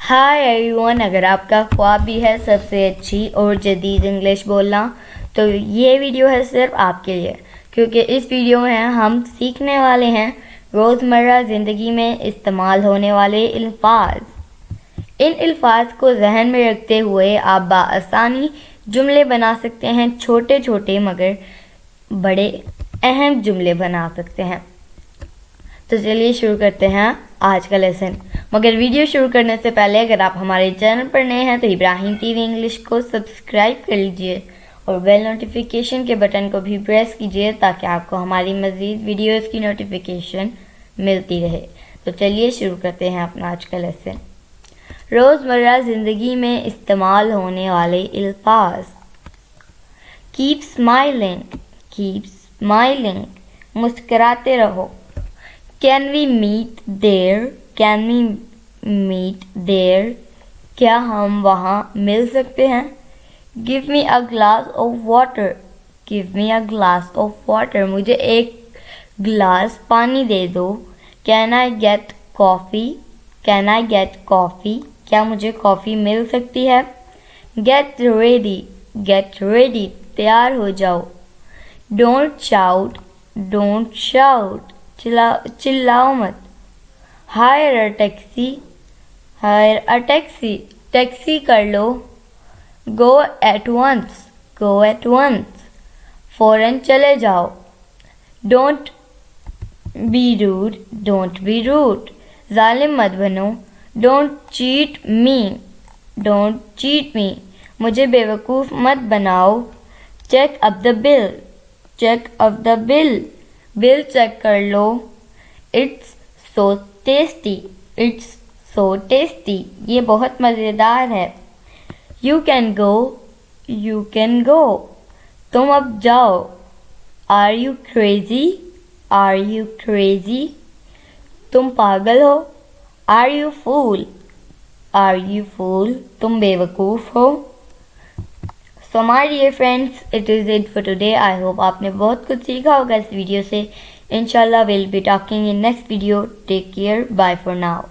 Hi everyone, अगर आपका ख्वाब भी है सबसे अच्छी और जदीद इंग्लिश बोलना तो ये वीडियो है सिर्फ आपके लिए, क्योंकि इस वीडियो में हम सीखने वाले हैं रोज़मर्रा ज़िंदगी में इस्तेमाल होने वाले अल्फाज। इन अल्फाज को जहन में रखते हुए आप बआसानी जुमले बना सकते हैं, छोटे छोटे मगर बड़े अहम जुमले बना सकते हैं। तो चलिए शुरू करते हैं आज का लेसन। मगर वीडियो शुरू करने से पहले अगर आप हमारे चैनल पर नए हैं तो इब्राहिम टीवी इंग्लिश को सब्सक्राइब कर लीजिए और बेल नोटिफिकेशन के बटन को भी प्रेस कीजिए ताकि आपको हमारी मज़ीद वीडियोस की नोटिफिकेशन मिलती रहे। तो चलिए शुरू करते हैं अपना आज का लेसन। रोज़मर्रा ज़िंदगी में इस्तेमाल होने वाले अल्फाज। कीप स्माइलिंग, मुस्कराते रहो। Can we meet there? क्या हम वहाँ मिल सकते हैं? Give me a glass of water. मुझे एक गिलास पानी दे दो। Can I get coffee? क्या मुझे कॉफ़ी मिल सकती है? Get ready. तैयार हो जाओ। Don't shout. चिल्लाओ मत। हायर अ टैक्सी कर लो। गो एट वंस, फ़ौरन चले जाओ। डोंट बी रूड, जालिम मत बनो। डोंट चीट मी, मुझे बेवकूफ़ मत बनाओ। Check up the bill, bill check कर लो। इट्स सो टेस्टी, ये बहुत मज़ेदार है। यू कैन गो, तुम अब जाओ। आर यू क्रेजी, तुम पागल हो। आर यू फूल, तुम बेवकूफ़ हो। So my dear friends, it is it for today. I hope आपने बहुत कुछ सीखा होगा इस वीडियो से। इंशाल्लाह will be talking in next video. Take care, bye for now.